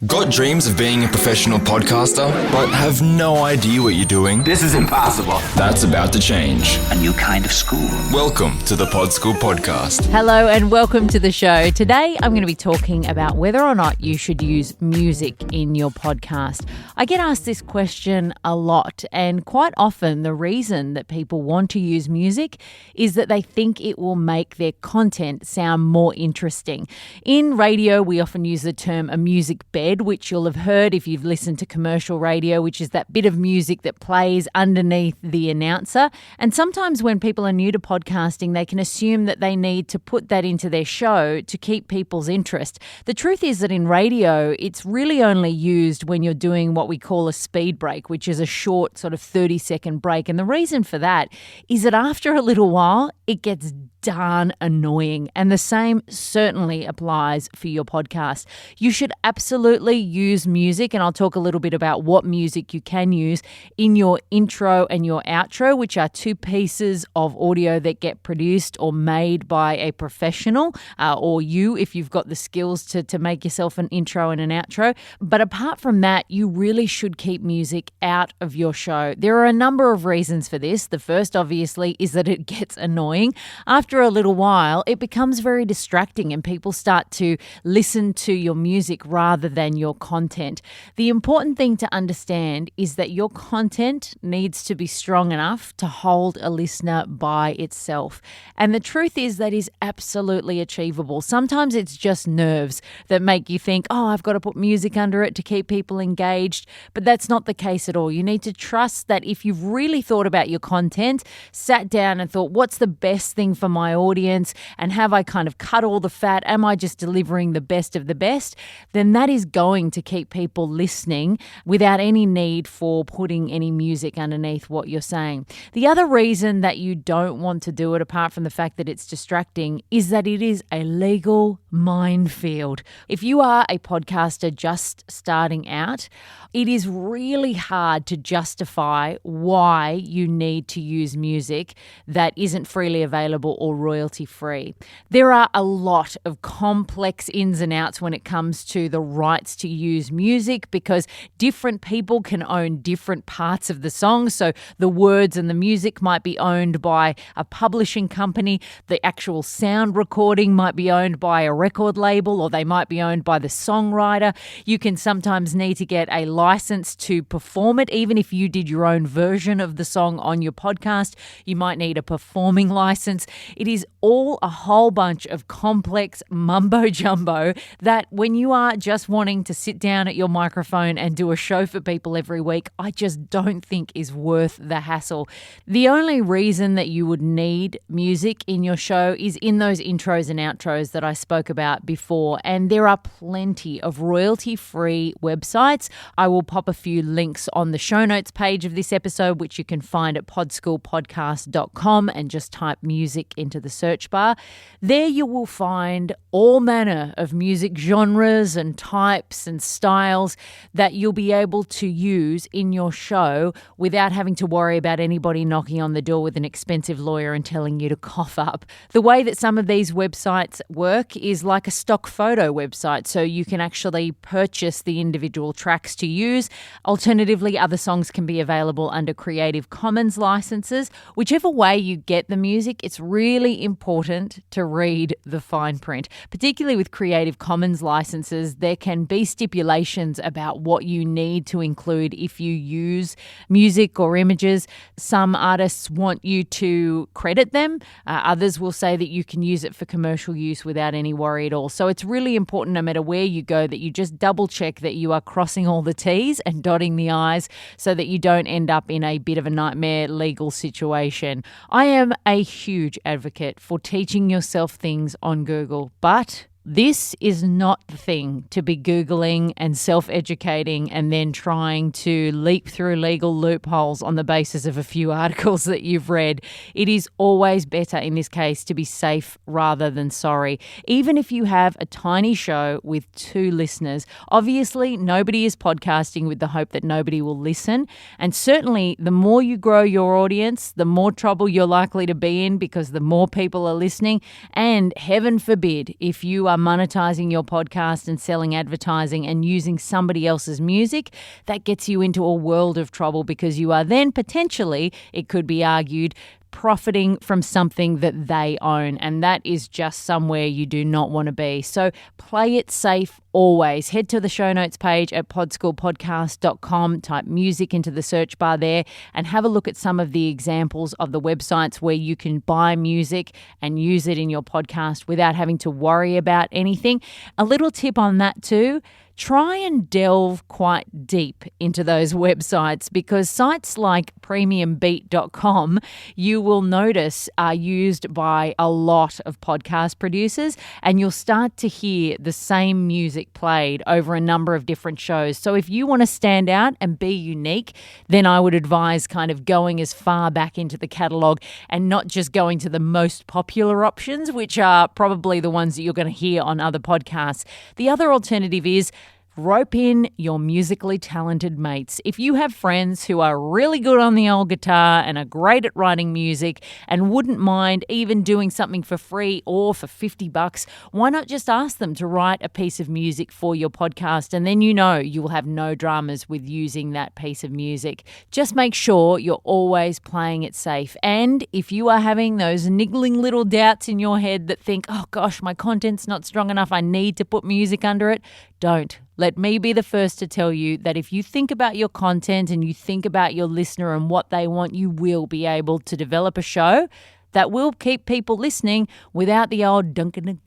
Got dreams of being a professional podcaster, but have no idea what you're doing? This is impossible. That's about to change. A new kind of school. Welcome to the Pod School Podcast. Hello and welcome to the show. Today I'm going to be talking about whether or not you should use music in your podcast. I get asked this question a lot, and quite often the reason that people want to use music is that they think it will make their content sound more interesting. In radio, we often use the term a music bed, which you'll have heard if you've listened to commercial radio, which is that bit of music that plays underneath the announcer. And sometimes when people are new to podcasting, they can assume that they need to put that into their show to keep people's interest. The truth is that in radio, it's really only used when you're doing what we call a speed break, which is a short sort of 30-second break. And the reason for that is that after a little while, it gets darn annoying. And the same certainly applies for your podcast. You should absolutely use music, and I'll talk a little bit about what music you can use in your intro and your outro, which are two pieces of audio that get produced or made by a professional, or you if you've got the skills to make yourself an intro and an outro. But apart from that, you really should keep music out of your show. There are a number of reasons for this. The first, obviously, is that it gets annoying. After a little while, it becomes very distracting and people start to listen to your music rather than your content. The important thing to understand is that your content needs to be strong enough to hold a listener by itself. And the truth is that is absolutely achievable. Sometimes it's just nerves that make you think, oh, I've got to put music under it to keep people engaged. But that's not the case at all. You need to trust that if you've really thought about your content, sat down and thought, what's the best thing for my audience, and have I kind of cut all the fat? Am I just delivering the best of the best? Then that is going to keep people listening without any need for putting any music underneath what you're saying. The other reason that you don't want to do it, apart from the fact that it's distracting, is that it is a legal minefield. If you are a podcaster just starting out, it is really hard to justify why you need to use music that isn't freely available or royalty free. There are a lot of complex ins and outs when it comes to the rights to use music, because different people can own different parts of the song. So the words and the music might be owned by a publishing company. The actual sound recording might be owned by a record label, or they might be owned by the songwriter. You can sometimes need to get a license to perform it. Even if you did your own version of the song on your podcast, you might need a performing license. It is all a whole bunch of complex mumbo jumbo that when you are just wanting to sit down at your microphone and do a show for people every week, I just don't think is worth the hassle. The only reason that you would need music in your show is in those intros and outros that I spoke about before. And there are plenty of royalty-free websites. I will pop a few links on the show notes page of this episode, which you can find at podschoolpodcast.com, and just type music into the search bar. There you will find all manner of music genres and types and styles that you'll be able to use in your show without having to worry about anybody knocking on the door with an expensive lawyer and telling you to cough up. The way that some of these websites work is like a stock photo website, so you can actually purchase the individual tracks to use. Alternatively, other songs can be available under Creative Commons licenses. Whichever way you get the music, it's really important to read the fine print. Particularly with Creative Commons licenses, there can be stipulations about what you need to include if you use music or images. Some artists want you to credit them. Others will say that you can use it for commercial use without any worry at all. So it's really important, no matter where you go, that you just double check that you are crossing all the T's and dotting the I's so that you don't end up in a bit of a nightmare legal situation. I am a huge advocate for teaching yourself things on Google, but This is not the thing to be Googling and self-educating and then trying to leap through legal loopholes on the basis of a few articles that you've read. It is always better in this case to be safe rather than sorry. Even if you have a tiny show with 2 listeners, obviously nobody is podcasting with the hope that nobody will listen. And certainly the more you grow your audience, the more trouble you're likely to be in because the more people are listening. And heaven forbid, if you are monetizing your podcast and selling advertising and using somebody else's music, that gets you into a world of trouble because you are then potentially, it could be argued, profiting from something that they own, and that is just somewhere you do not want to be. So play it safe always. Head to the show notes page at podschoolpodcast.com, type music into the search bar there, and have a look at some of the examples of the websites where you can buy music and use it in your podcast without having to worry about anything. A little tip on that too, try and delve quite deep into those websites, because sites like premiumbeat.com, you will notice, are used by a lot of podcast producers, and you'll start to hear the same music played over a number of different shows. So if you want to stand out and be unique, then I would advise kind of going as far back into the catalogue and not just going to the most popular options, which are probably the ones that you're going to hear on other podcasts. The other alternative is rope in your musically talented mates. If you have friends who are really good on the old guitar and are great at writing music and wouldn't mind even doing something for free or for $50, why not just ask them to write a piece of music for your podcast, and then you know you will have no dramas with using that piece of music. Just make sure you're always playing it safe. And if you are having those niggling little doubts in your head that think, oh gosh, my content's not strong enough, I need to put music under it, don't. Let me be the first to tell you that if you think about your content and you think about your listener and what they want, you will be able to develop a show that will keep people listening without the old dunking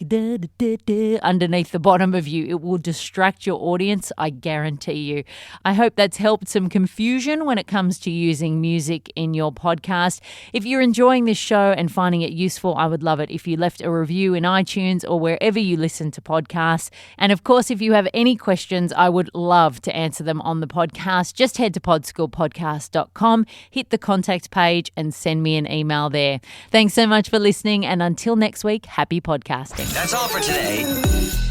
underneath the bottom of you. It will distract your audience, I guarantee you. I hope that's helped some confusion when it comes to using music in your podcast. If you're enjoying this show and finding it useful, I would love it if you left a review in iTunes or wherever you listen to podcasts. And of course, if you have any questions, I would love to answer them on the podcast. Just head to podschoolpodcast.com, hit the contact page and send me an email there. Thanks so much for listening, and until next week, happy podcasting. That's all for today.